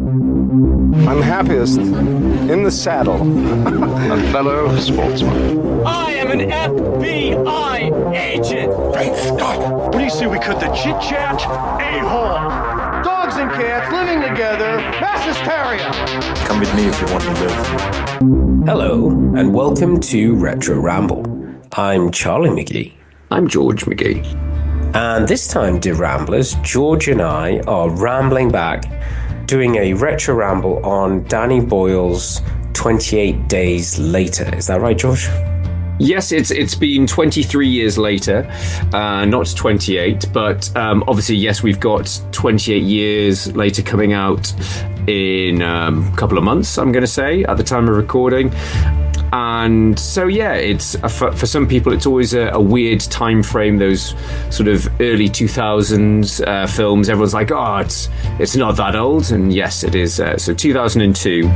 I'm happiest in the saddle. A fellow sportsman. I am an FBI agent! Great Scott! What do you say we cut the chit-chat? A-hole! Dogs and cats living together. Mass hysteria! Come with me if you want to live. Hello, and welcome to Retro Ramble. I'm Charlie McGee. I'm George McGee. And this time, dear Ramblers, George and I are rambling back, doing a Retro Ramble on Danny Boyle's 28 Days Later. Is that right, George? Yes, it's been 23 years later, not 28, but obviously, yes, we've got 28 years later coming out in a couple of months, I'm going to say, at the time of recording. And so, yeah, it's for some people, it's always a weird time frame, those sort of early 2000s films. Everyone's like, oh, it's not that old. And yes, it is. So 2002.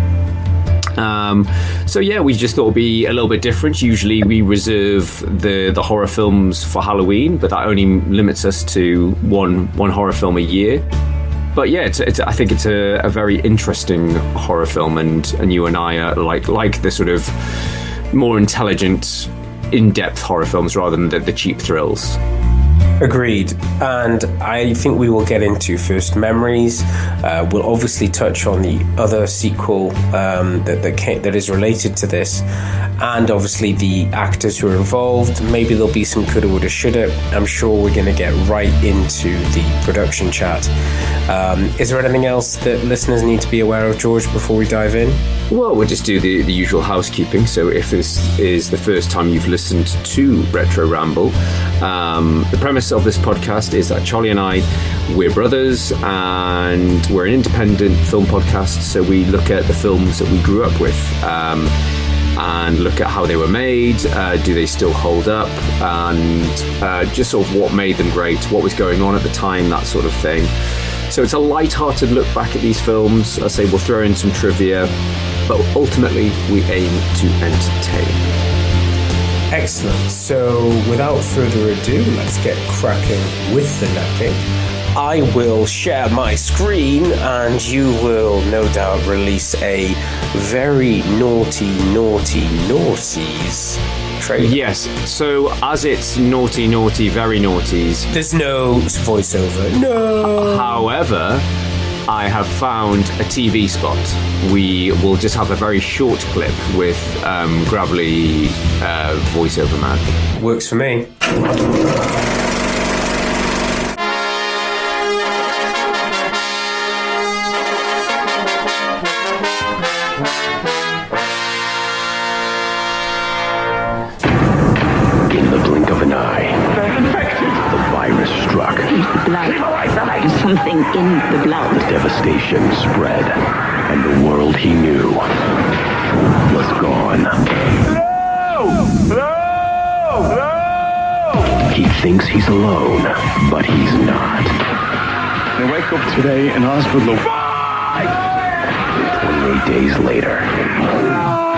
So yeah, we just thought it'd be a little bit different. Usually we reserve the horror films for Halloween, but that only limits us to one horror film a year. But yeah, I think it's a very interesting horror film, and you and I are like the sort of more intelligent, in-depth horror films rather than the cheap thrills. Agreed. And I think we will get into first memories. We'll obviously touch on the other sequel that is related to this, and obviously the actors who are involved. Maybe there'll be some coulda, woulda, shoulda. I'm sure we're going to get right into the production chat. Is there anything else that listeners need to be aware of, George, before we dive in? Well, we'll just do the usual housekeeping. So if this is the first time you've listened to Retro Ramble, the premise of this podcast is that Charlie and I, we're brothers, and we're an independent film podcast, so we look at the films that we grew up with, and look at how they were made, do they still hold up, and just sort of what made them great, what was going on at the time, that sort of thing. So it's a light-hearted look back at these films. I say we'll throw in some trivia, but ultimately we aim to entertain. Excellent. So without further ado, let's get cracking with the napping. I will share my screen, and you will no doubt release a very naughties trailer. Yes, so as it's naughty, very naughties. There's no voiceover. No. However, I have found a TV spot. We will just have a very short clip with gravelly voiceover man. Works for me. In the blink of an eye, the virus struck. Blood. There's something in the blood. The devastation spread, and the world he knew was gone. No! He thinks he's alone, but he's not. I wake up today in hospital. 28 days later.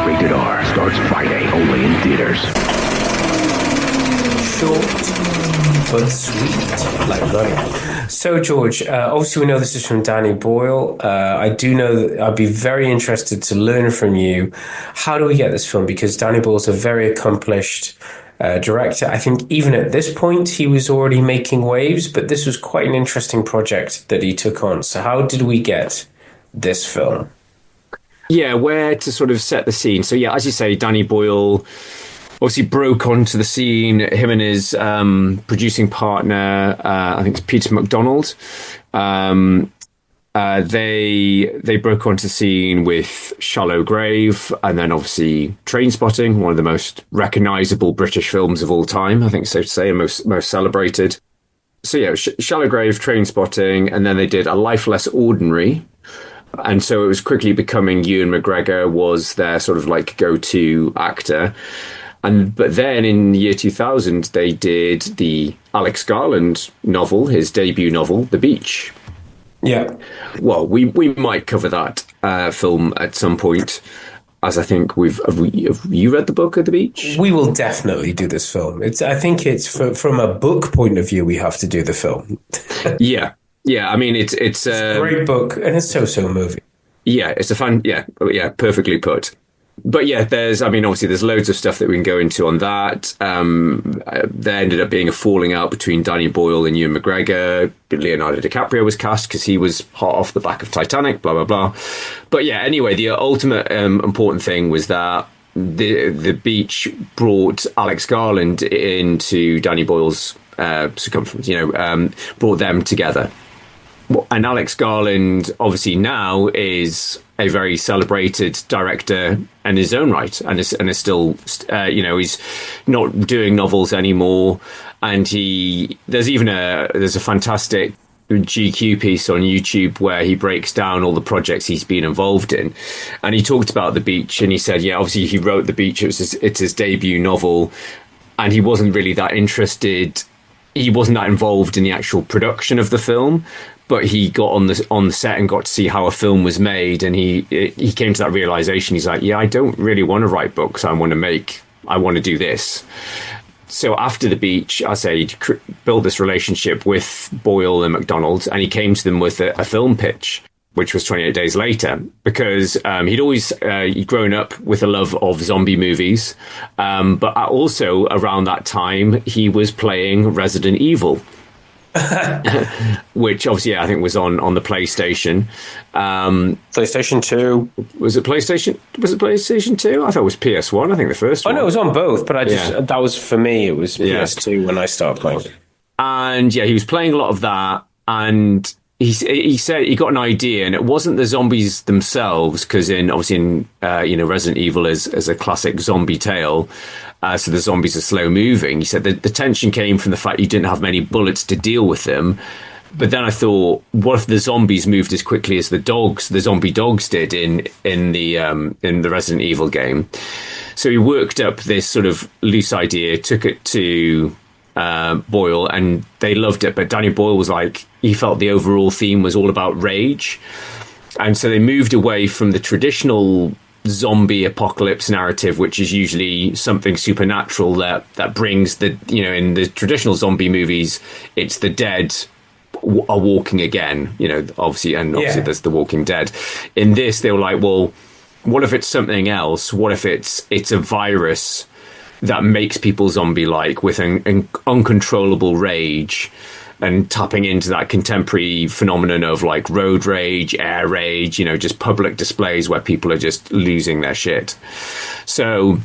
Rated R starts Friday, only in theaters. Short but sweet, like honey. So, George, obviously we know this is from Danny Boyle. I do know that I'd be very interested to learn from you. How do we get this film? Because Danny Boyle's a very accomplished director. I think even at this point he was already making waves, but this was quite an interesting project that he took on. So how did we get this film? Yeah, where to sort of set the scene. So yeah, as you say, Danny Boyle obviously broke onto the scene. Him and his producing partner, I think it's Peter McDonald, they broke onto the scene with Shallow Grave, and then obviously Trainspotting, one of the most recognisable British films of all time, I think so to say, and most celebrated. So yeah, Shallow Grave, Trainspotting, and then they did A Life Less Ordinary. And so it was quickly becoming Ewan McGregor was their sort of like go-to actor. But then in the year 2000, they did the Alex Garland novel, his debut novel, The Beach. Yeah. Well, we might cover that film at some point, as I think have you read the book of The Beach? We will definitely do this film. I think it's from a book point of view, we have to do the film. Yeah. I mean, it's a great book, and it's so movie. Yeah, it's a fun. Yeah, perfectly put. But yeah, obviously there's loads of stuff that we can go into on that. There ended up being a falling out between Danny Boyle and Ewan McGregor. Leonardo DiCaprio was cast because he was hot off the back of Titanic, blah, blah, blah. But yeah, anyway, the ultimate important thing was that the beach brought Alex Garland into Danny Boyle's circumference, brought them together. And Alex Garland, obviously now, is a very celebrated director in his own right, and is still, he's not doing novels anymore. And there's a fantastic GQ piece on YouTube where he breaks down all the projects he's been involved in, and he talked about The Beach, and he said, obviously he wrote The Beach. It's his debut novel, and he wasn't really that interested. He wasn't that involved in the actual production of the film. But he got on the set and got to see how a film was made, and he came to that realization. He's like, I don't really want to write books. I want to do this. So after The Beach, I say he built this relationship with Boyle and McDonald, and he came to them with a film pitch, which was 28 Days Later, because he'd always grown up with a love of zombie movies. But also around that time, he was playing Resident Evil. Which obviously I think was on the PlayStation. PlayStation 2. Was it PlayStation 2? I thought it was PS1. I think the first one. Oh no, it was on both, but that was, for me, it was PS2 when I started playing. And he was playing a lot of that, and he said he got an idea, and it wasn't the zombies themselves, because in Resident Evil is a classic zombie tale. So the zombies are slow moving. He said the tension came from the fact you didn't have many bullets to deal with them. But then I thought, what if the zombies moved as quickly as the zombie dogs did in the Resident Evil game? So he worked up this sort of loose idea, took it to Boyle, and they loved it. But Danny Boyle was like, he felt the overall theme was all about rage. And so they moved away from the traditional zombie apocalypse narrative, which is usually something supernatural that brings in the traditional zombie movies, it's the dead are walking again, obviously there's The Walking Dead. In this, they were like, well, what if it's something else? What if it's a virus that makes people zombie-like with an uncontrollable rage, and tapping into that contemporary phenomenon of like road rage, air rage, just public displays where people are just losing their shit. So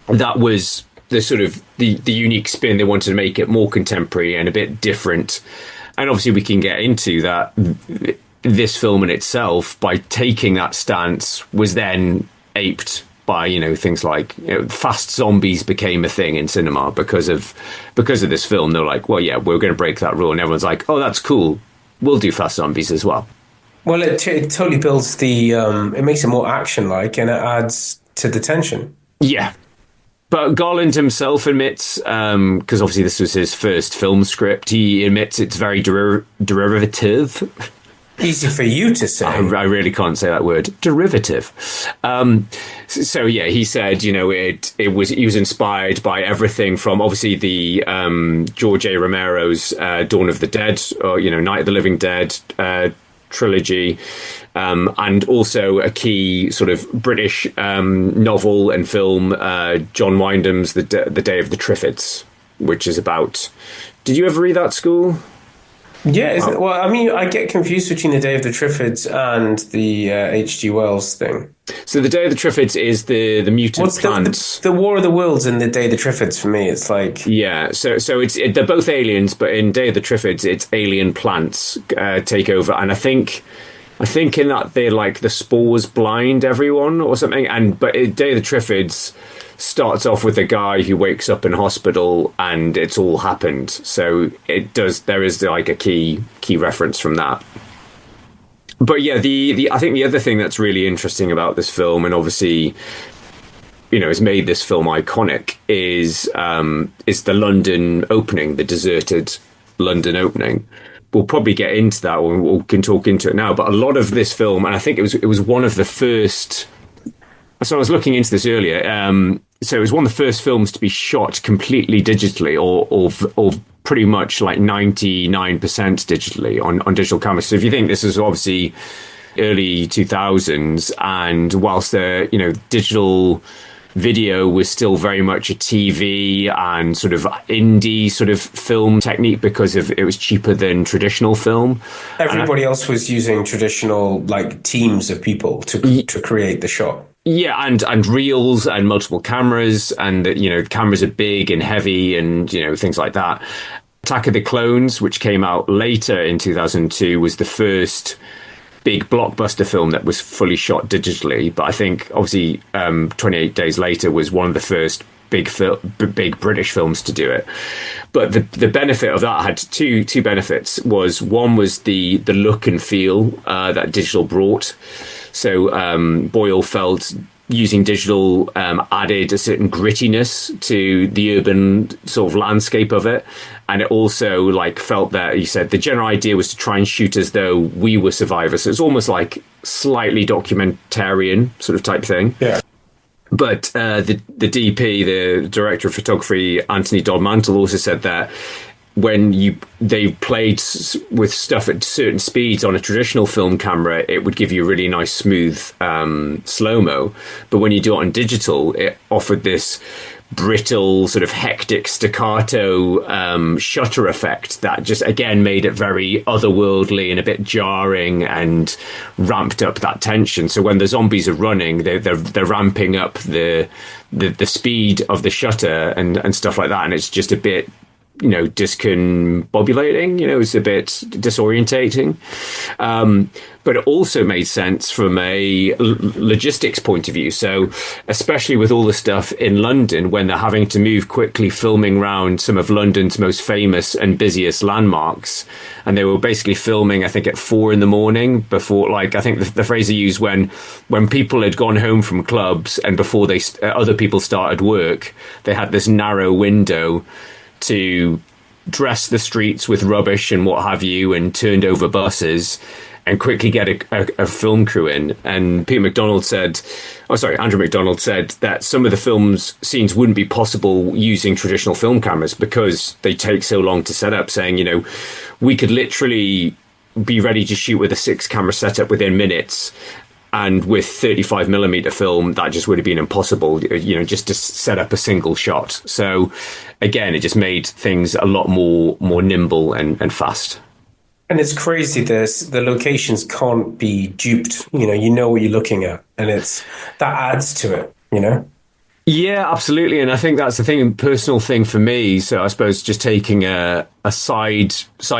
that was the sort of the unique spin. They wanted to make it more contemporary and a bit different. And obviously we can get into that. This film in itself, by taking that stance, was then aped by things like fast zombies became a thing in cinema because of this film. They're like, well, yeah, we're going to break that rule, and everyone's like, oh, that's cool, we'll do fast zombies as well. Well, it totally builds it makes it more action like, and it adds to the tension. Yeah, but Garland himself admits, because obviously this was his first film script, he admits it's very derivative. Easy for you to say. I really can't say that word. Derivative. So yeah, he said, he was inspired by everything from obviously the George A. Romero's Dawn of the Dead, or Night of the Living Dead trilogy, and also a key sort of British novel and film, John Wyndham's The Day of the Triffids, which is about. Did you ever read that, School? Yeah, well, I mean, I get confused between The Day of the Triffids and the H.G. Wells thing. So The Day of the Triffids is the mutant plants. The War of the Worlds in The Day of the Triffids, for me, it's like... Yeah, so they're both aliens, but in Day of the Triffids, it's alien plants take over. And I think in that they're like the spores blind everyone or something. But in Day of the Triffids starts off with a guy who wakes up in hospital and it's all happened. So there is like a key reference from that. But yeah, I think the other thing that's really interesting about this film, and obviously, has made this film iconic, is the London opening, the deserted London opening. We'll probably get into that, or we can talk into it now. But a lot of this film, and I think it was one of the first. So I was looking into this earlier. So it was one of the first films to be shot completely digitally, or pretty much like 99% digitally on digital cameras. So if you think this is obviously early 2000s, and whilst the digital video was still very much a TV and sort of indie sort of film technique because it was cheaper than traditional film. Everybody else was using traditional like teams of people to create the shot. Yeah, and reels and multiple cameras, and cameras are big and heavy and things like that. Attack of the Clones, which came out later in 2002, was the first big blockbuster film that was fully shot digitally. But I think obviously 28 Days Later was one of the first big British films to do it. But the benefit of that had two benefits. One was the look and feel that digital brought. So Boyle felt using digital added a certain grittiness to the urban sort of landscape of it. And it also felt that, he said, the general idea was to try and shoot as though we were survivors. So it's almost like slightly documentarian sort of type thing. Yeah. But the DP, the director of photography, Anthony Dodmantle, also said that when they played with stuff at certain speeds on a traditional film camera, it would give you a really nice smooth slow-mo. But when you do it on digital, it offered this brittle sort of hectic staccato shutter effect that just again made it very otherworldly and a bit jarring and ramped up that tension. So when the zombies are running, they're ramping up the speed of the shutter and stuff like that, and it's just a bit discombobulating, it's a bit disorientating. But it also made sense from a logistics point of view. So especially with all the stuff in London, when they're having to move quickly, filming around some of London's most famous and busiest landmarks. And they were basically filming, I think, at 4 a.m. before, I think the phrase they used when people had gone home from clubs and before other people started work, they had this narrow window to dress the streets with rubbish and what have you, and turned over buses and quickly get a film crew in. And Andrew McDonald said that some of the scenes wouldn't be possible using traditional film cameras because they take so long to set up, saying, we could literally be ready to shoot with a 6-camera setup within minutes. And with 35mm film, that just would have been impossible, just to set up a single shot. So, again, it just made things a lot more nimble and fast. And it's crazy. The locations can't be duped. You know what you're looking at, and that adds to it. Yeah, absolutely. And I think that's the thing, personal thing for me. So I suppose just taking a side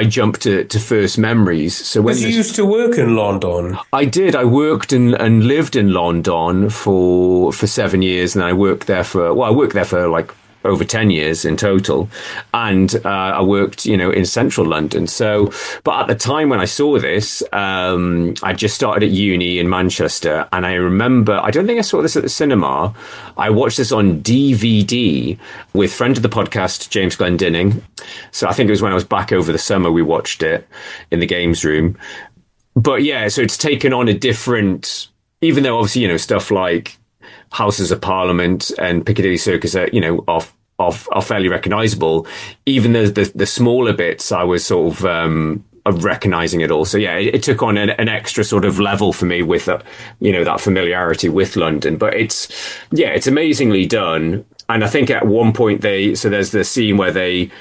jump to first memories. So when you used to work in London. I did. I worked and lived in London for 7 years, and I worked there for over 10 years in total. And I worked, in central London. So, but at the time when I saw this, I just started at uni in Manchester. And I remember, I don't think I saw this at the cinema. I watched this on DVD with friend of the podcast, James Glendinning. So I think it was when I was back over the summer, we watched it in the games room. But yeah, so it's taken on a different, even though obviously, stuff like Houses of Parliament and Piccadilly Circus are, are fairly recognisable. Even the smaller bits, I was sort of recognising it all. So yeah, it took on an extra sort of level for me with that familiarity with London. But it's amazingly done. And I think at one point there's the scene where they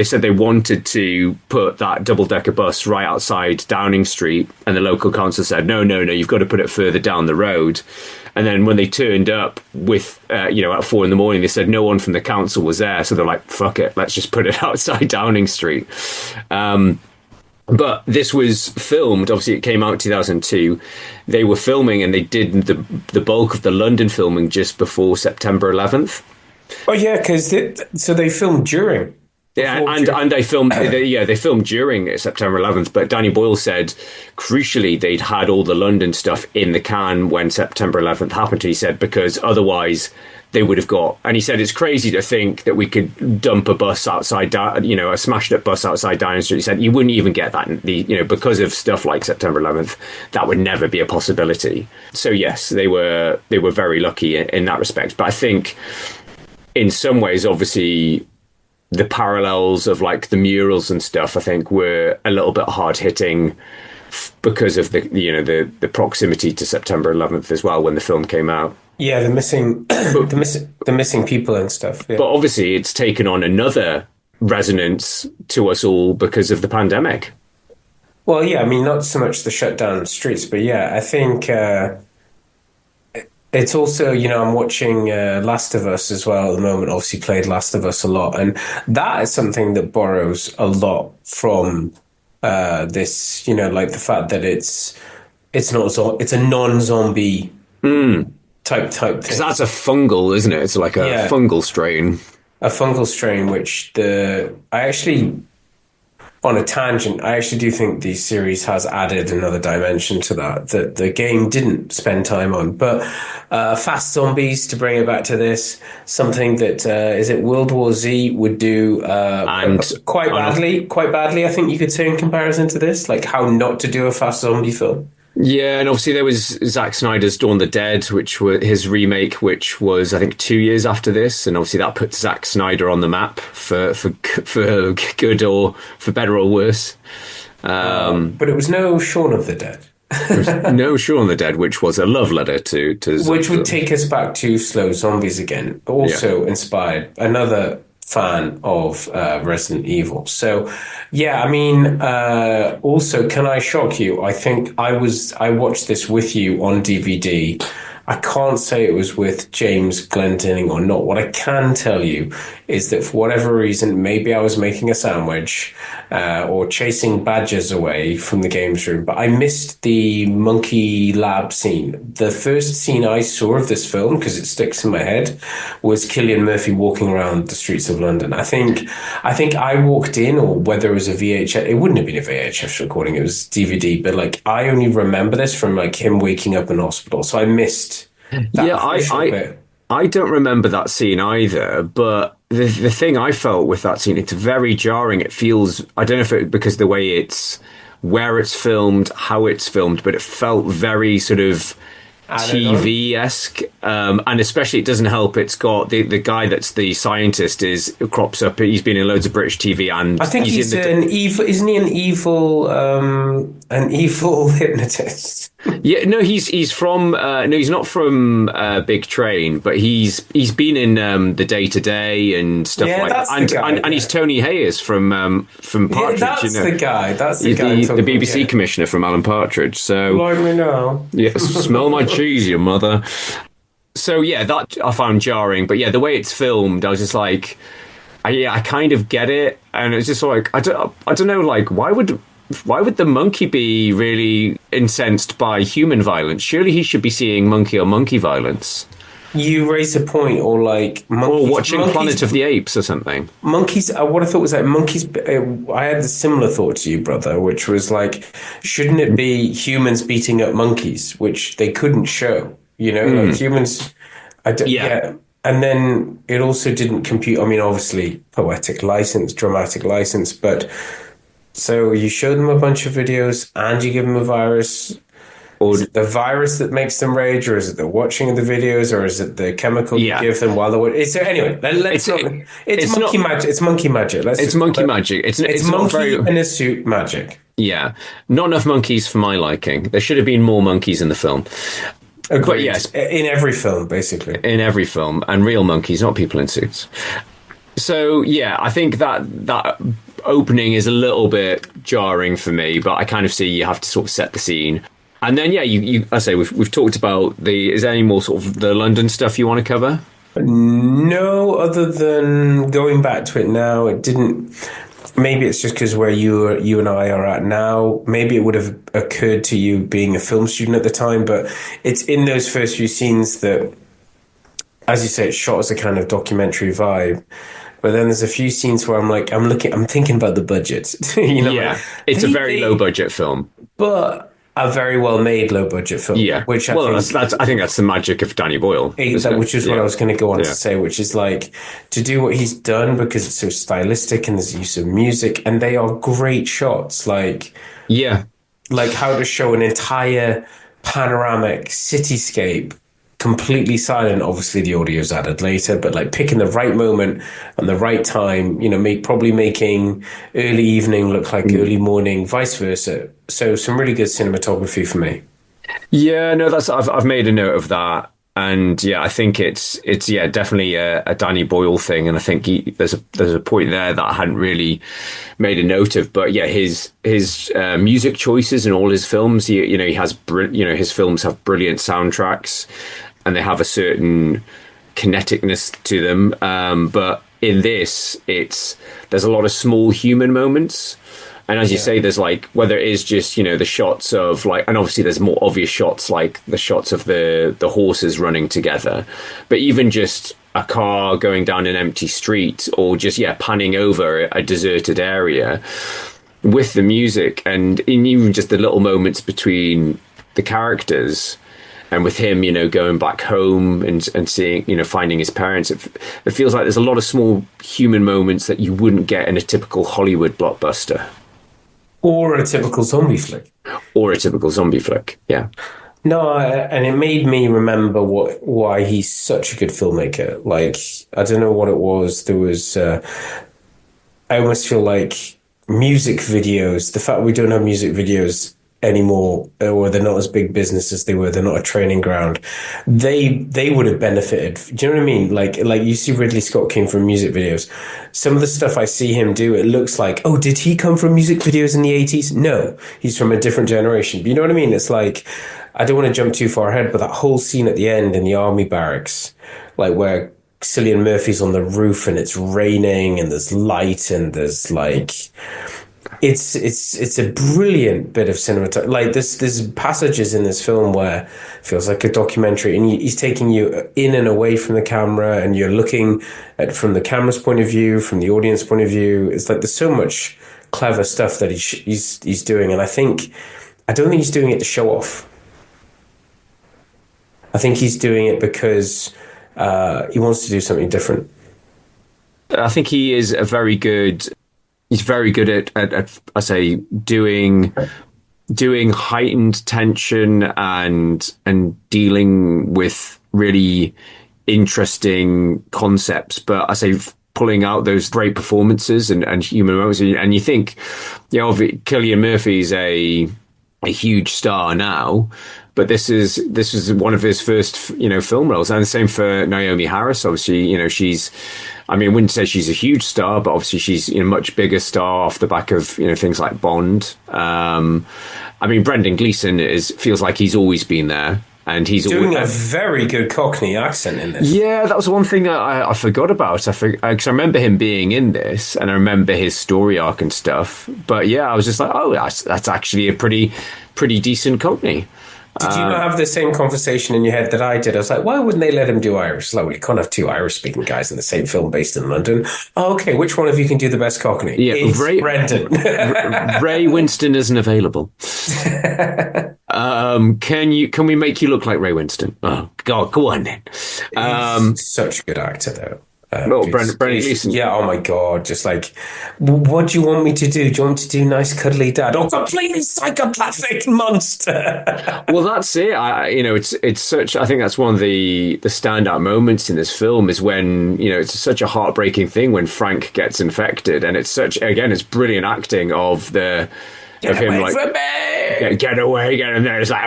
said they wanted to put that double-decker bus right outside Downing Street, and the local council said, no, you've got to put it further down the road. And then when they turned up with, at 4 a.m, they said no one from the council was there. So they're like, fuck it, let's just put it outside Downing Street. But this was filmed, obviously it came out in 2002. They were filming and they did the bulk of the London filming just before September 11th. Oh yeah, because they filmed during. Yeah, and they filmed. They filmed during September 11th. But Danny Boyle said, crucially, they'd had all the London stuff in the can when September 11th happened. He said because otherwise they would have got. And he said it's crazy to think that we could dump a bus outside, a smashed up bus outside Downing Street. He said you wouldn't even get that. Because of stuff like September 11th, that would never be a possibility. So yes, they were very lucky in that respect. But I think in some ways, obviously, the parallels of like the murals and stuff, I think, were a little bit hard hitting because of the proximity to September 11th as well when the film came out. Yeah, the missing people and stuff. Yeah. But obviously, it's taken on another resonance to us all because of the pandemic. Well, yeah, I mean, not so much the shut down streets, but yeah, I think it's also, I'm watching Last of Us as well at the moment. Obviously, played Last of Us a lot, and that is something that borrows a lot from this. Like the fact that it's a non-zombie type thing. Because that's a fungal, isn't it? It's like a fungal strain. A fungal strain, which on a tangent, I actually do think the series has added another dimension to that the game didn't spend time on. But fast zombies, to bring it back to this, something that is it World War Z would do quite badly, I think you could say, in comparison to this, like how not to do a fast zombie film. Yeah, and obviously there was Zack Snyder's Dawn of the Dead, which was his remake, which was, I think, 2 years after this, and obviously that put Zack Snyder on the map for good or for better or worse. But it was no Shaun of the Dead. No Shaun of the Dead, which was a love letter to which would take us back to slow zombies again, but also inspired another fan of Resident Evil. So, yeah, I mean, also, can I shock you? I think I watched this with you on DVD. I can't say it was with James Glendinning or not. What I can tell you is that for whatever reason, maybe I was making a sandwich or chasing badgers away from the games room, but I missed the monkey lab scene. The first scene I saw of this film, because it sticks in my head, was Cillian Murphy walking around the streets of London. I think I walked in, or whether it was a VHS, it wouldn't have been a VHS recording, it was DVD, but like I only remember this from like him waking up in hospital, so I missed that. I don't remember that scene either, but the thing I felt with that scene, it's very jarring. It feels, I don't know if it because the way it's, where it's filmed, how it's filmed, but it felt very sort of TV-esque, and especially it doesn't help. It's got the guy that's the scientist crops up. He's been in loads of British TV, and I think he's an evil. Isn't he an evil hypnotist? Yeah, no, he's from no, he's not from Big Train, but he's been in the Day to Day and stuff like that. And he's Tony Hayes from Partridge. Yeah, that's the guy. That's the guy. The BBC commissioner from Alan Partridge. So like me now. Yeah, smell my cheese, you mother. So yeah, that I found jarring. But yeah, the way it's filmed, I was just like, I kind of get it, and it's just like I don't know, like why would the monkey be really incensed by human violence? Surely he should be seeing monkey on monkey violence. You raise a point, or like monkeys, or watching Planet of the Apes or something. Monkeys. What I thought was like monkeys. I had a similar thought to you, brother, which was like, shouldn't it be humans beating up monkeys, which they couldn't show? Like humans. Yeah. And then it also didn't compute. I mean, obviously, poetic license, dramatic license, but. So you show them a bunch of videos and you give them a virus. Or is it the virus that makes them rage, or is it the watching of the videos, or is it the chemical you give them while they're watching? It's monkey magic. It's monkey magic. It's monkey magic. It's monkey in a suit magic. Yeah. Not enough monkeys for my liking. There should have been more monkeys in the film. Agreed. But yes. In every film, basically. In every film. And real monkeys, not people in suits. So, yeah, I think that opening is a little bit jarring for me, but I kind of see you have to sort of set the scene. And then, yeah, we've talked about is there any more sort of the London stuff you want to cover? No, other than going back to it now, it didn't. Maybe it's just because where you and I are at now. Maybe it would have occurred to you being a film student at the time, but it's in those first few scenes that, as you say, it's shot as a kind of documentary vibe. But then there's a few scenes where I'm thinking about the budget. It's a very low budget film, but a very well made low budget film. Yeah, I think that's the magic of Danny Boyle. Which is what I was going to go on to say, which is like to do what he's done because it's so stylistic and there's use of music and they are great shots. Like how to show an entire panoramic cityscape completely silent. Obviously, the audio's added later, but like picking the right moment and the right time, probably making early evening look like early morning, vice versa. So some really good cinematography for me. Yeah, no, I've made a note of that. And yeah, I think it's definitely a Danny Boyle thing, and I think there's a point there that I hadn't really made a note of. But yeah, his music choices in all his films, he has his films have brilliant soundtracks, and they have a certain kineticness to them. But in this, there's a lot of small human moments. And as you say, there's like, whether it is just, the shots of like, and obviously there's more obvious shots, like the shots of the horses running together, but even just a car going down an empty street, or just, panning over a deserted area with the music, and in even just the little moments between the characters, and with him, going back home and seeing, finding his parents, it feels like there's a lot of small human moments that you wouldn't get in a typical Hollywood blockbuster. Or a typical zombie flick. Yeah. No, and it made me remember why he's such a good filmmaker. Like, I don't know what it was. There was, I almost feel like music videos, the fact we don't have music videos anymore, or they're not as big business as they were, they're not a training ground, they would have benefited. Do you know what I mean? Like you see Ridley Scott came from music videos. Some of the stuff I see him do, it looks like, oh, did he come from music videos in the 80s? No, he's from a different generation. But you know what I mean? It's like, I don't want to jump too far ahead, but that whole scene at the end in the army barracks, like where Cillian Murphy's on the roof and it's raining and there's light and there's like, it's a brilliant bit of cinematography. Like there's passages in this film where it feels like a documentary, and he's taking you in and away from the camera, and you're looking at from the camera's point of view, from the audience point of view. It's like there's so much clever stuff that he's doing, and I don't think he's doing it to show off. I think he's doing it because he wants to do something different. I think he is very good at I say doing heightened tension and dealing with really interesting concepts, but I say pulling out those great performances and human moments. And you think, Cillian Murphy's a huge star now, but this is one of his first, film roles. And the same for Naomie Harris. Obviously, she's, I wouldn't say she's a huge star, but obviously she's a much bigger star off the back of, things like Bond. Brendan Gleeson feels like he's always been there. And he's doing a very good Cockney accent in this. Yeah, that was one thing that I forgot about. Because I remember him being in this, and I remember his story arc and stuff. But yeah, I was just like, oh, that's actually a pretty decent Cockney. Did you not have the same conversation in your head that I did? I was like, why wouldn't they let him do Irish? It's like, well, you can't have two Irish-speaking guys in the same film based in London. Oh, okay, which one of you can do the best Cockney? Yeah, it's Brendan. Ray Winston isn't available. Can we make you look like Ray Winston? Oh, God, go on then. He's such a good actor, though. Brendan Gleeson. Yeah, oh my God. Just like, what do you want me to do? Do you want me to do nice cuddly dad? Oh, completely psychopathic monster. Well, that's it. It's such, I think that's one of the standout moments in this film is when, it's such a heartbreaking thing when Frank gets infected. And it's brilliant acting of him like, get away, and then it's like,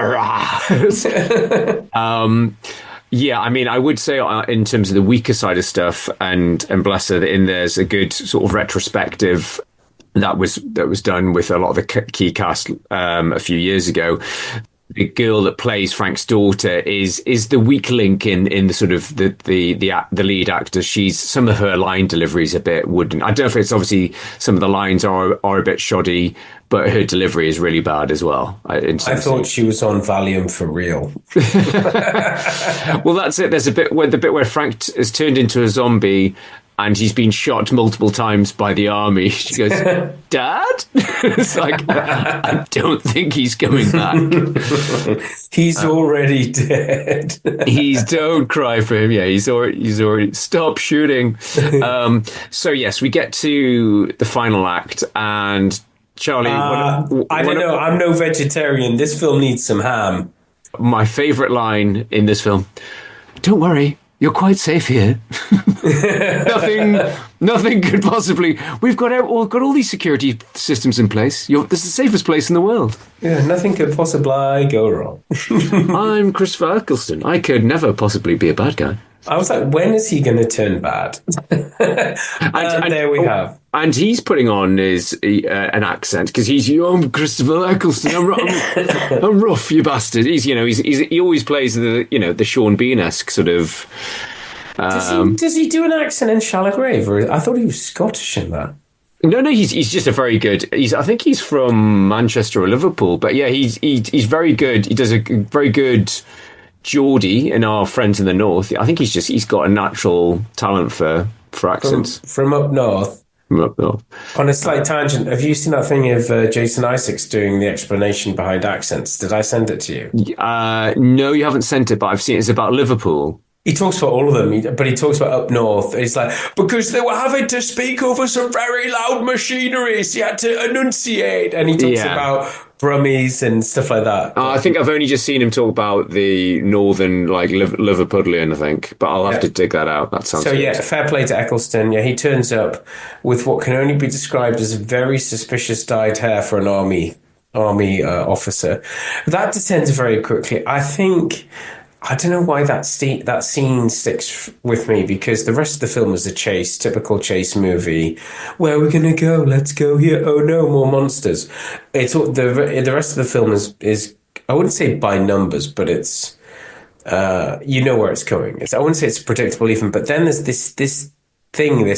yeah, I would say in terms of the weaker side of stuff, and bless her, there's a good sort of retrospective that was done with a lot of the key cast a few years ago. The girl that plays Frank's daughter is the weak link in the sort of the lead actor. Some of her line delivery is a bit wooden. I don't know if it's obviously some of the lines are a bit shoddy, but her delivery is really bad as well. I thought she was on Valium for real. Well, that's it. There's the bit where Frank is turned into a zombie and he's been shot multiple times by the army. She goes, Dad? It's like, I don't think he's coming back. He's already dead. Don't cry for him. Yeah, he's already, stop shooting. So yes, we get to the final act, and Charlie, I don't know. I'm no vegetarian. This film needs some ham. My favourite line in this film: "Don't worry, you're quite safe here. Nothing could possibly. We've got all these security systems in place. This is the safest place in the world. Yeah, nothing could possibly go wrong." I'm Christopher Eccleston. I could never possibly be a bad guy. I was like, when is he going to turn bad? and there we have. And he's putting on an accent because I'm Christopher Eccleston. I'm rough, you bastard. He always plays the Sean Bean-esque sort of. Does he do an accent in Shallow Grave? Or I thought he was Scottish in that. No, he's just a very good. I think he's from Manchester or Liverpool, but yeah, he's very good. He does a very good Geordie in Our Friends in the North. I think he's got a natural talent for accents. From up north. From up north. On a slight tangent, have you seen that thing of Jason Isaacs doing the explanation behind accents? Did I send it to you? No, you haven't sent it, but I've seen it. It's about Liverpool. He talks about all of them, but he talks about up north. He's like, because they were having to speak over some very loud machinery, so you had to enunciate. And he talks about Brummies and stuff like that. I think I've only just seen him talk about the northern, like, Liverpudlian, I think. But I'll have to dig that out. That sounds good. Fair play to Eccleston. Yeah, he turns up with what can only be described as very suspicious dyed hair for an army officer. That descends very quickly. I don't know why that scene sticks with me, because the rest of the film is a chase, typical chase movie. Where are we going to go? Let's go here. Oh no, more monsters. It's the rest of the film is I wouldn't say by numbers, but it's you know where it's going. I wouldn't say it's predictable even, but then there's this thing,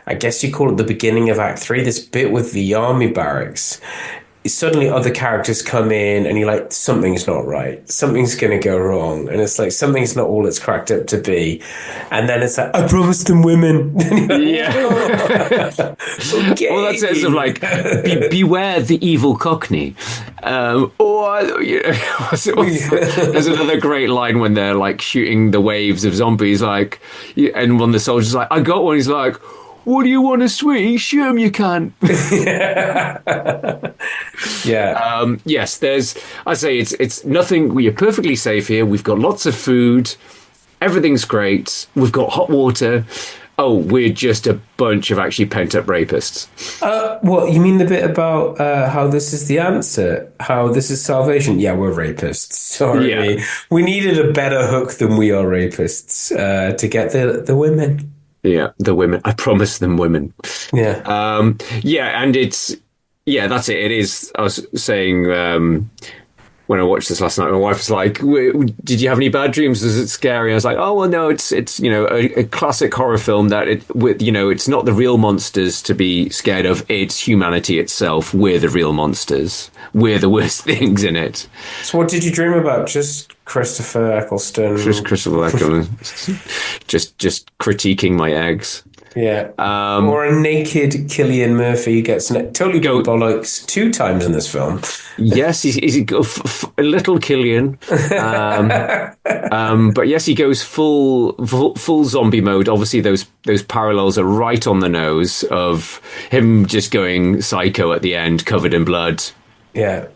I guess you call it the beginning of Act 3, this bit with the army barracks. Suddenly other characters come in and you're like, something's not right. Something's going to go wrong. And it's like, something's not all it's cracked up to be. And then it's like, I promised them women. Yeah. Okay. Well, that's sort of like, beware the evil cockney. There's another great line when they're like shooting the waves of zombies, like, and one of the soldiers like, I got one. He's like, what do you want to sweet? Show 'em you can. Yeah. Yes, it's nothing. We are perfectly safe here. We've got lots of food. Everything's great. We've got hot water. Oh, we're just a bunch of actually pent-up rapists. What, you mean the bit about how this is the answer? How this is salvation? Yeah, we're rapists. Sorry. Yeah. We needed a better hook than we are rapists to get the women. Yeah, the women. I promised them women. Yeah. And that's it. It is. I was saying when I watched this last night, my wife was like, did you have any bad dreams? Was it scary? I was like, oh, well, no, it's a classic horror film that it's not the real monsters to be scared of. It's humanity itself. We're the real monsters. We're the worst things in it. So what did you dream about? Just Christopher Eccleston? Just Christopher Eccleston. just critiquing my eggs. Yeah. Or a naked Cillian Murphy gets totally bollocks 2 times in this film. Yes, he's a little Cillian. But yes, he goes full zombie mode. Obviously, those parallels are right on the nose of him just going psycho at the end, covered in blood. Yeah.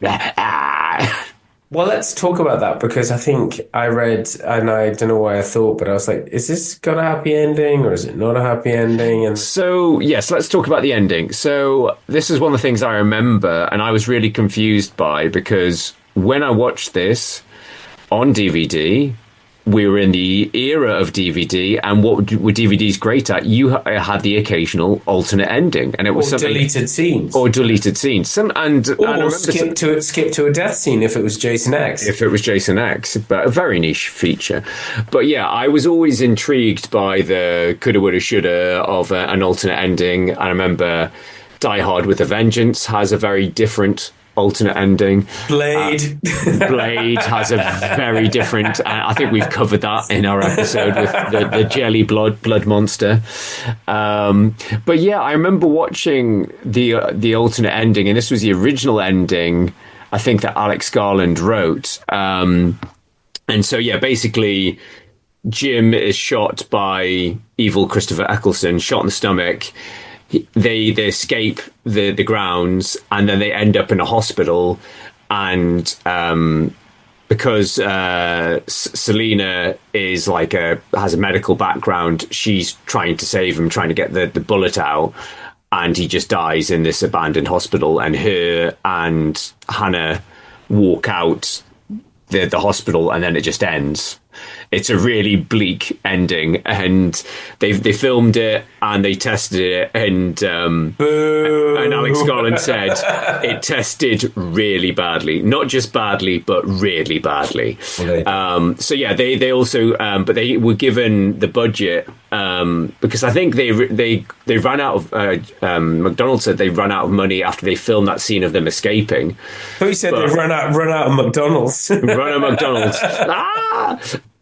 Well, let's talk about that, because I think I read, and I don't know why I thought, but I was like, is this got a happy ending or is it not a happy ending? And so, yes, let's talk about the ending. So this is one of the things I remember, and I was really confused by, because when I watched this on DVD, we were in the era of DVD, and what were DVDs great at? You had the occasional alternate ending, and it was deleted scenes, or skip to a death scene if it was Jason X. But a very niche feature. But yeah, I was always intrigued by the coulda, woulda, shoulda of an alternate ending. I remember Die Hard with a Vengeance has a very different alternate ending. Blade has a very different. I think we've covered that in our episode with the jelly blood monster. But yeah, I remember watching the alternate ending, and this was the original ending, I think, that Alex Garland wrote. And so yeah, basically, Jim is shot by evil Christopher Eccleston, shot in the stomach. They escape the grounds, and then they end up in a hospital, and because Selena is has a medical background. She's trying to save him, trying to get the bullet out, and he just dies in this abandoned hospital. And her and Hannah walk out the hospital, and then it just ends. It's a really bleak ending, and they filmed it and they tested it, and Alex Garland said it tested really badly, not just badly, but really badly. So yeah, they also, but they were given the budget because I think they ran out of McDonald's said they ran out of money after they filmed that scene of them escaping. So he said they run out of McDonald's. Run out of McDonald's.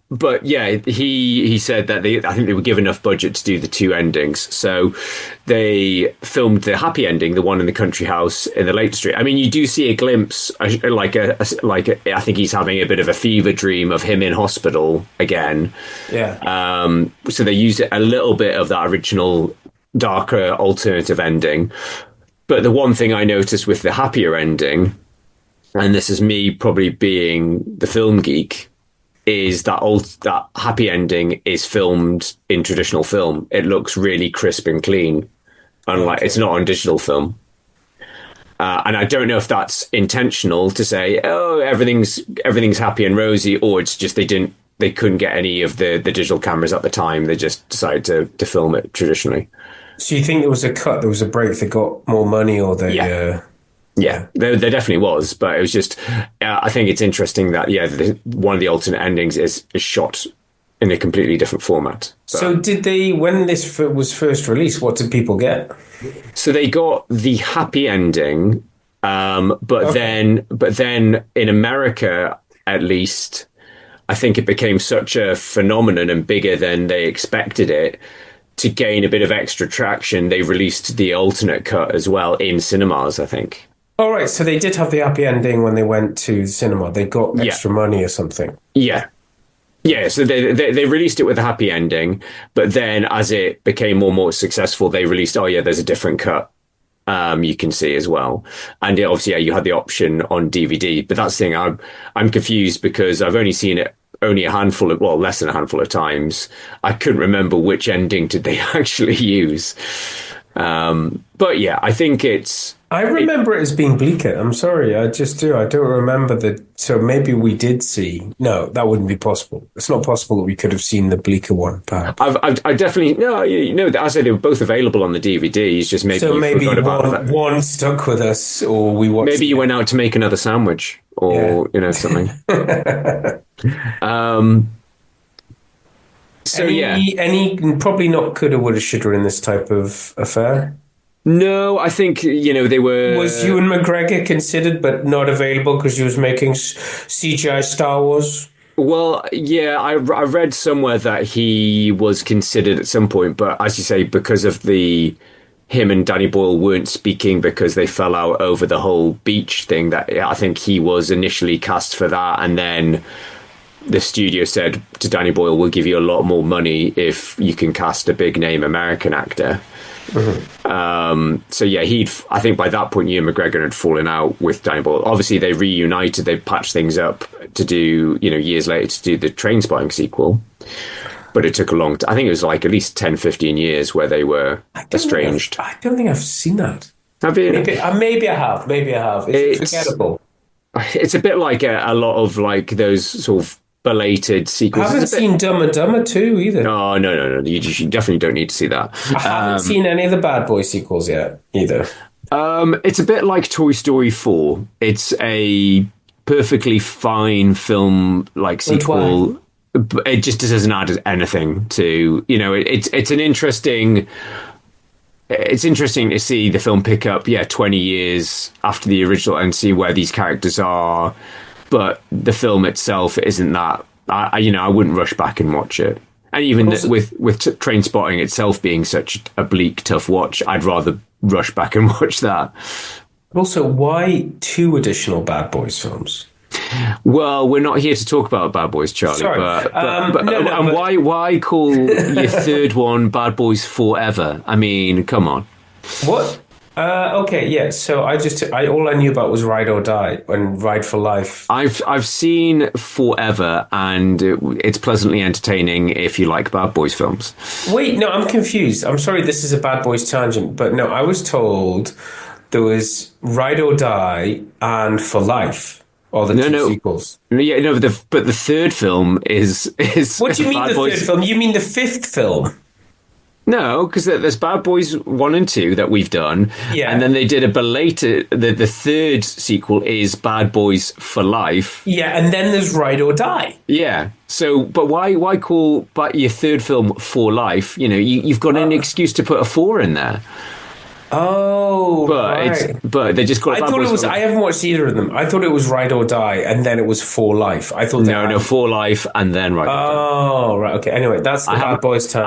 But yeah, he said that I think they were given enough budget to do the two endings. So they filmed the happy ending, the one in the country house in the Lake District. I mean, you do see a glimpse, I think he's having a bit of a fever dream of him in hospital again. Yeah. So they use a little bit of that original darker alternative ending. But the one thing I noticed with the happier ending, and this is me probably being the film geek, is that happy ending is filmed in traditional film. It looks really crisp and clean, unlike it's not on digital film. And I don't know if that's intentional to say, oh, everything's happy and rosy, or it's just they couldn't get any of the digital cameras at the time. They just decided to film it traditionally. So you think there was a break that got more money, or they? Yeah, there definitely was, but it was just, I think it's interesting that, one of the alternate endings is shot in a completely different format. So did they, when this was first released, what did people get? So they got the happy ending, but then in America, at least, I think it became such a phenomenon and bigger than they expected it. To gain a bit of extra traction, they released the alternate cut as well in cinemas, I think. All right, so they did have the happy ending when they went to the cinema. They got extra money or something. Yeah. So they released it with a happy ending, but then as it became more and more successful, they released, there's a different cut you can see as well. And obviously, you had the option on DVD. But that's the thing, I'm confused because I've only seen it less than a handful of times. I couldn't remember which ending did they actually use. But yeah, I think I remember it as being bleaker. I'm sorry, I just do. I don't remember so maybe we did see. No, that wouldn't be possible. It's not possible that we could have seen the bleaker one, perhaps. I definitely, no, as I said, they were both available on the DVDs, just maybe forgot about that. One stuck with us, or we watched. Maybe you went out to make another sandwich, or, something. So any probably not coulda, woulda, shoulda in this type of affair. No, I think they were. Was Ewan McGregor considered but not available because he was making CGI Star Wars? Well, yeah, I read somewhere that he was considered at some point, but as you say, because of him and Danny Boyle weren't speaking because they fell out over the whole beach thing. That I think he was initially cast for that, and then the studio said to Danny Boyle, "We'll give you a lot more money if you can cast a big name American actor." Mm-hmm. So yeah, I think by that point, Ewan McGregor had fallen out with Danny Boyle. Obviously, they reunited. They patched things up to do, years later to do the Trainspotting sequel. But it took a long time. I think it was like at least 10, 15 years where they were estranged. I don't think I've seen that. Have you? Maybe I have. It's forgettable. It's a bit like a lot of like those sort of belated sequels. I haven't seen Dumb and Dumber 2 either. No. You definitely don't need to see that. I haven't seen any of the Bad Boy sequels yet either. It's a bit like Toy Story 4. It's a perfectly fine film like sequel. It just doesn't add anything to, it's an interesting. It's interesting to see the film pick up, 20 years after the original and see where these characters are. But the film itself isn't that. I wouldn't rush back and watch it. And even with Trainspotting itself being such a bleak, tough watch, I'd rather rush back and watch that. But also, why 2 additional Bad Boys films? Well, we're not here to talk about Bad Boys, Charlie. Sorry. Why call your third one Bad Boys Forever? I mean, come on. What? Okay, yeah. So all I knew about was Ride or Die and Ride for Life. I've seen Forever, and it's pleasantly entertaining if you like Bad Boys films. Wait, no, I'm confused. I'm sorry, this is a Bad Boys tangent, but no, I was told there was Ride or Die and For Life, or the two sequels. Yeah, no, but the third film is. What do you mean Bad the Boys... third film? You mean the fifth film? No, because there's Bad Boys 1 and 2 that we've done. Yeah. And then they did a belated... The third sequel is Bad Boys for Life. Yeah, and then there's Ride or Die. Yeah. So, but why call your third film For Life? You know, you've got an excuse to put a 4 in there. Oh, but they just call it. I thought it was. I haven't watched either of them. I thought it was Ride or Die, and then it was For Life. I thought no, For Life, and then Ride or Die. Oh, right. Okay. Anyway, that's the Bad Boys time.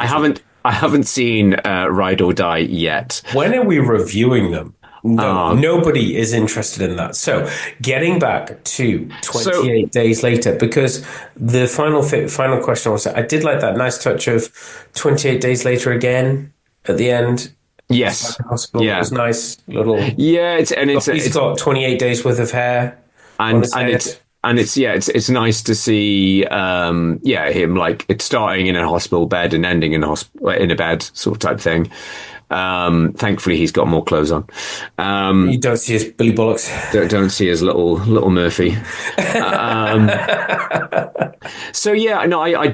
I haven't seen Ride or Die yet. When are we reviewing them? No, nobody is interested in that. So, getting back to 28 Days Later, because the final question was, I did like that nice touch of 28 Days Later again at the end. Yes. Hospital. Yeah. It was nice little. Yeah, he's got 28 days worth of hair. It's nice to see him like it's starting in a hospital bed and ending in a bed sort of type thing. Thankfully he's got more clothes on. You don't see his Billy Bollocks. Don't see his little Murphy. So yeah, no, I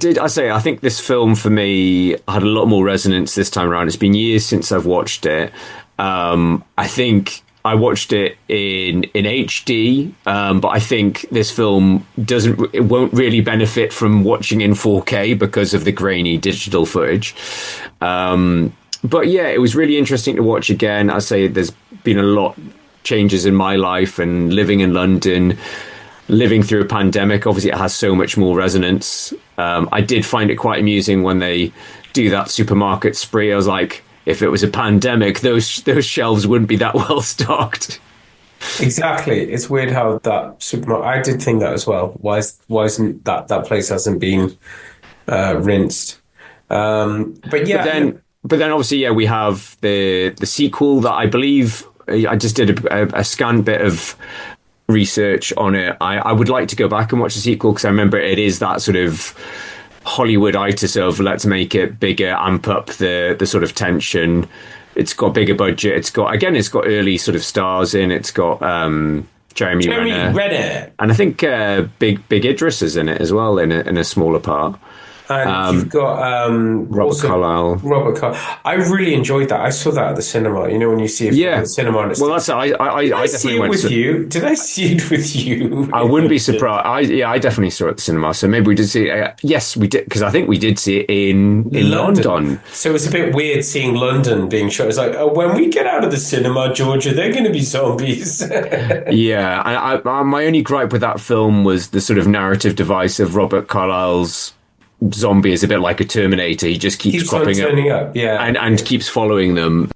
think this film for me had a lot more resonance this time around. It's been years since I've watched it. I think I watched it in HD, but I think this film won't really benefit from watching in 4K because of the grainy digital footage. But yeah, it was really interesting to watch again. I say there's been a lot changes in my life, and living in London, living through a pandemic, obviously it has so much more resonance. I did find it quite amusing when they do that supermarket spree. I was like, if it was a pandemic, those shelves wouldn't be that well stocked. Exactly. It's weird how that supermarket. I did think that as well. Why isn't that place hasn't been rinsed? But yeah. But then obviously, yeah, we have the sequel that I believe I just did a scant bit of research on it. I would like to go back and watch the sequel because I remember it is that sort of Hollywooditis of let's make it bigger, amp up the sort of tension. It's got bigger budget. It's got early sort of stars in. It's got Jeremy Renner, and I think Big Idris is in it as well in a smaller part. And you've got Robert Carlyle. I really enjoyed that. I saw that at the cinema. You know, when you see it at the cinema. And well, that's I definitely went with you. Did I see it with you? I wouldn't be surprised. I definitely saw it at the cinema. So maybe we did see it. Yes, we did, because I think we did see it in London. So it's a bit weird seeing London being shot. It's like, when we get out of the cinema, Georgia, they're going to be zombies. Yeah, I my only gripe with that film was the sort of narrative device of Robert Carlyle's zombie is a bit like a Terminator. He just keeps cropping up, yeah, and keeps following them.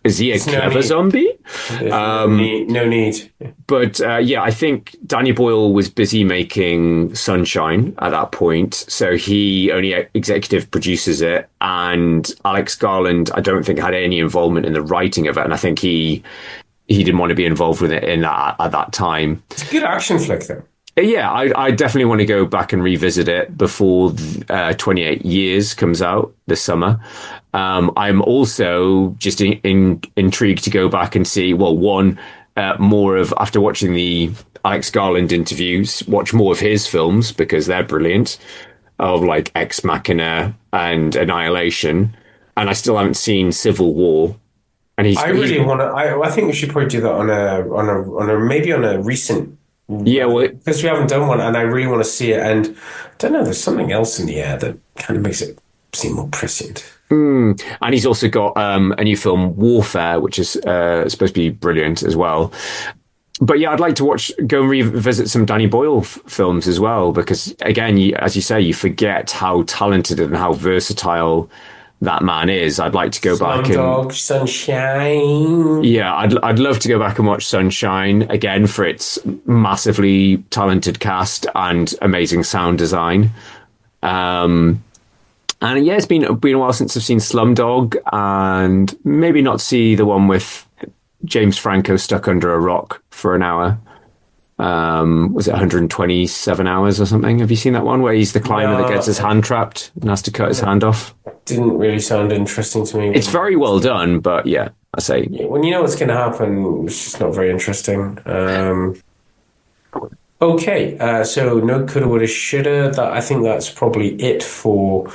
Is he a clever zombie? No need. But I think Danny Boyle was busy making Sunshine at that point, so he only executive produces it. And Alex Garland, I don't think had any involvement in the writing of it, and I think he didn't want to be involved with it at that time. It's a good action flick, though. Yeah, I definitely want to go back and revisit it before 28 Years comes out this summer. I'm also just intrigued to go back and see, more of, after watching the Alex Garland interviews, watch more of his films because they're brilliant, of like Ex Machina and Annihilation. And I still haven't seen Civil War. And I really want to. I think we should probably do that on a recent. Yeah, well, because we haven't done one, and I really want to see it. And I don't know, there's something else in the air that kind of makes it seem more prescient. And he's also got a new film, Warfare, which is supposed to be brilliant as well. But yeah, I'd like to go and revisit some Danny Boyle films as well, because again, as you say, you forget how talented and how versatile that man is. I'd like to go back and Sunshine. Yeah, I'd love to go back and watch Sunshine again for its massively talented cast and amazing sound design. And yeah, it's been a while since I've seen Slumdog, and maybe not see the one with James Franco stuck under a rock for an hour. Was it 127 hours or something? Have you seen that one where he's the climber that gets his hand trapped and has to cut his hand off? Didn't really sound interesting to me. It's very well done, but yeah, I say. When you know what's going to happen, it's just not very interesting. Okay, so no coulda, woulda, shoulda. I think that's probably it for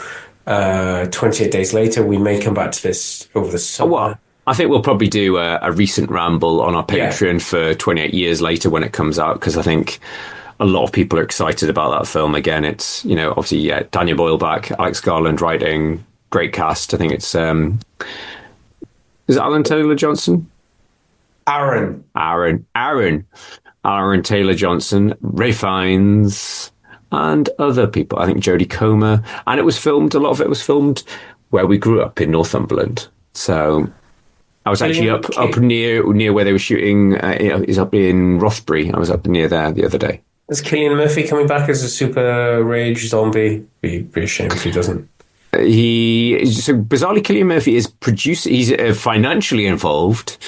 28 Days Later. We may come back to this over the summer. Well, I think we'll probably do a recent ramble on our Patreon for 28 Years Later when it comes out, because I think a lot of people are excited about that film. Again, it's, obviously, Danny Boyle back, Alex Garland writing, great cast. I think it's, is it Alan Taylor Johnson? Aaron Taylor Johnson, Ray Fiennes, and other people. I think Jodie Comer. And a lot of it was filmed where we grew up in Northumberland. So I was actually up near where they were shooting. Is up in Rothbury. I was up near there the other day. Is Cillian Murphy coming back as a super rage zombie? Be ashamed if he doesn't. Bizarrely, Cillian Murphy is he's financially involved,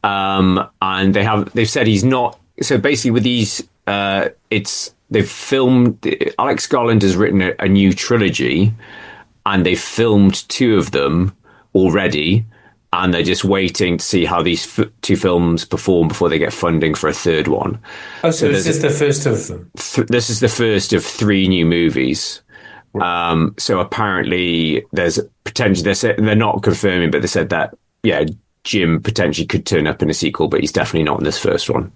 and they've said he's not. So basically, with these, they've filmed. Alex Garland has written a new trilogy, and they've filmed 2 of them already. And they're just waiting to see how these 2 films perform before they get funding for a 3rd one. Oh, so this is the first of them? This is the first of 3 new movies. So apparently there's potential. They're not confirming, but they said that, Jim potentially could turn up in a sequel, but he's definitely not in this first one.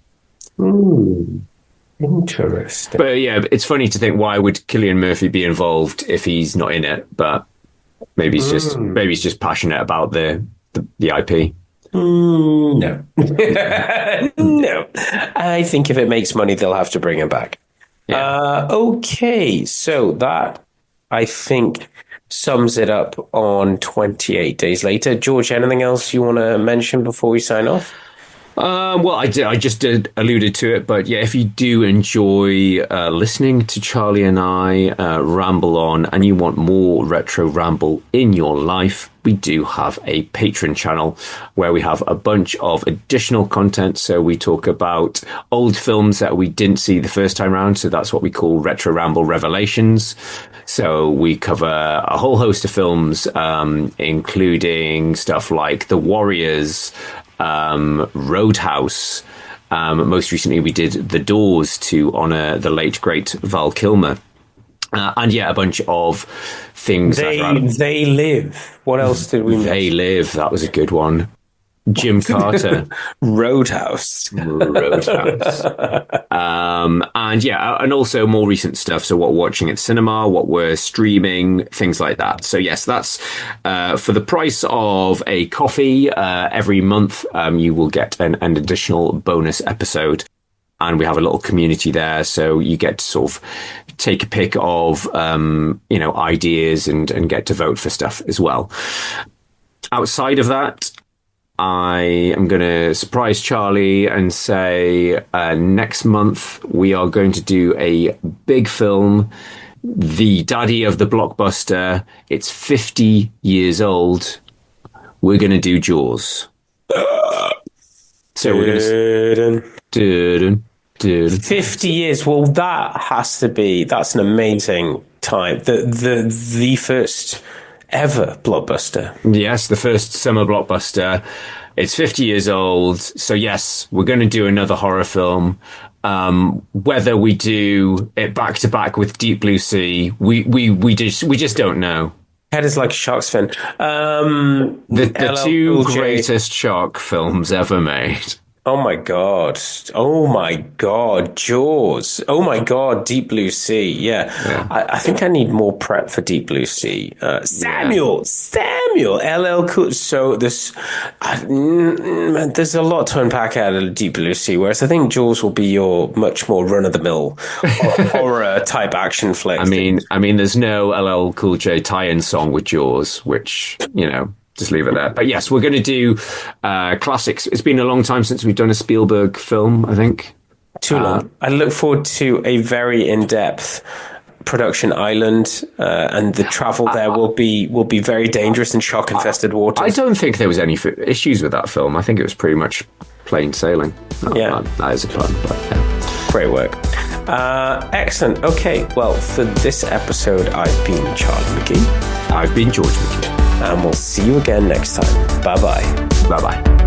Interesting. But it's funny to think, why would Cillian Murphy be involved if he's not in it? But maybe he's just passionate about the IP. No. No. I think if it makes money, they'll have to bring him back. Yeah. Okay, so that, I think, sums it up on 28 Days Later. George, anything else you want to mention before we sign off? Well, I just alluded to it, but if you do enjoy listening to Charlie and I ramble on, and you want more retro ramble in your life, we do have a Patreon channel where we have a bunch of additional content. So we talk about old films that we didn't see the first time around. So that's what we call Retro Ramble Revelations. So we cover a whole host of films, including stuff like The Warriors, Roadhouse. Most recently, we did The Doors to honour the late, great Val Kilmer. And a bunch of things. They Live. What else did we miss? They Live. That was a good one. Jim Carter. Roadhouse. And also more recent stuff. So what we're watching at cinema, what we're streaming, things like that. So yes, that's for the price of a coffee. Every month you will get an additional bonus episode. And we have a little community there, so you get to sort of take a pick of, ideas and get to vote for stuff as well. Outside of that, I am going to surprise Charlie and say next month we are going to do a big film, the daddy of the blockbuster. It's 50 years old. We're going to do Jaws. So we're going to... 50 years. Well, that's an amazing time. The first ever blockbuster. Yes, the first summer blockbuster. It's 50 years old. So yes, we're going to do another horror film. Whether we do it back to back with Deep Blue Sea, we just don't know. Head is like a shark's fin. The 2 greatest shark films ever made. Oh my god, Jaws. Oh my god, Deep Blue Sea. Yeah. I think I need more prep for Deep Blue Sea. Samuel, LL Cool. So there's a lot to unpack out of Deep Blue Sea, whereas I think Jaws will be your much more run-of-the-mill horror type action flick. I mean, there's no LL Cool J tie-in song with Jaws, which, just leave it there. But yes, we're going to do classics. It's been a long time since we've done a Spielberg film, I think. Too long. I look forward to a very in-depth production island, and the travel there will be very dangerous in shark-infested waters. I don't think there was any issues with that film. I think it was pretty much plain sailing. That is fun. But, Great work. Excellent. Okay, well, for this episode, I've been Charlie McGee. I've been George McGee. And we'll see you again next time. Bye-bye. Bye-bye.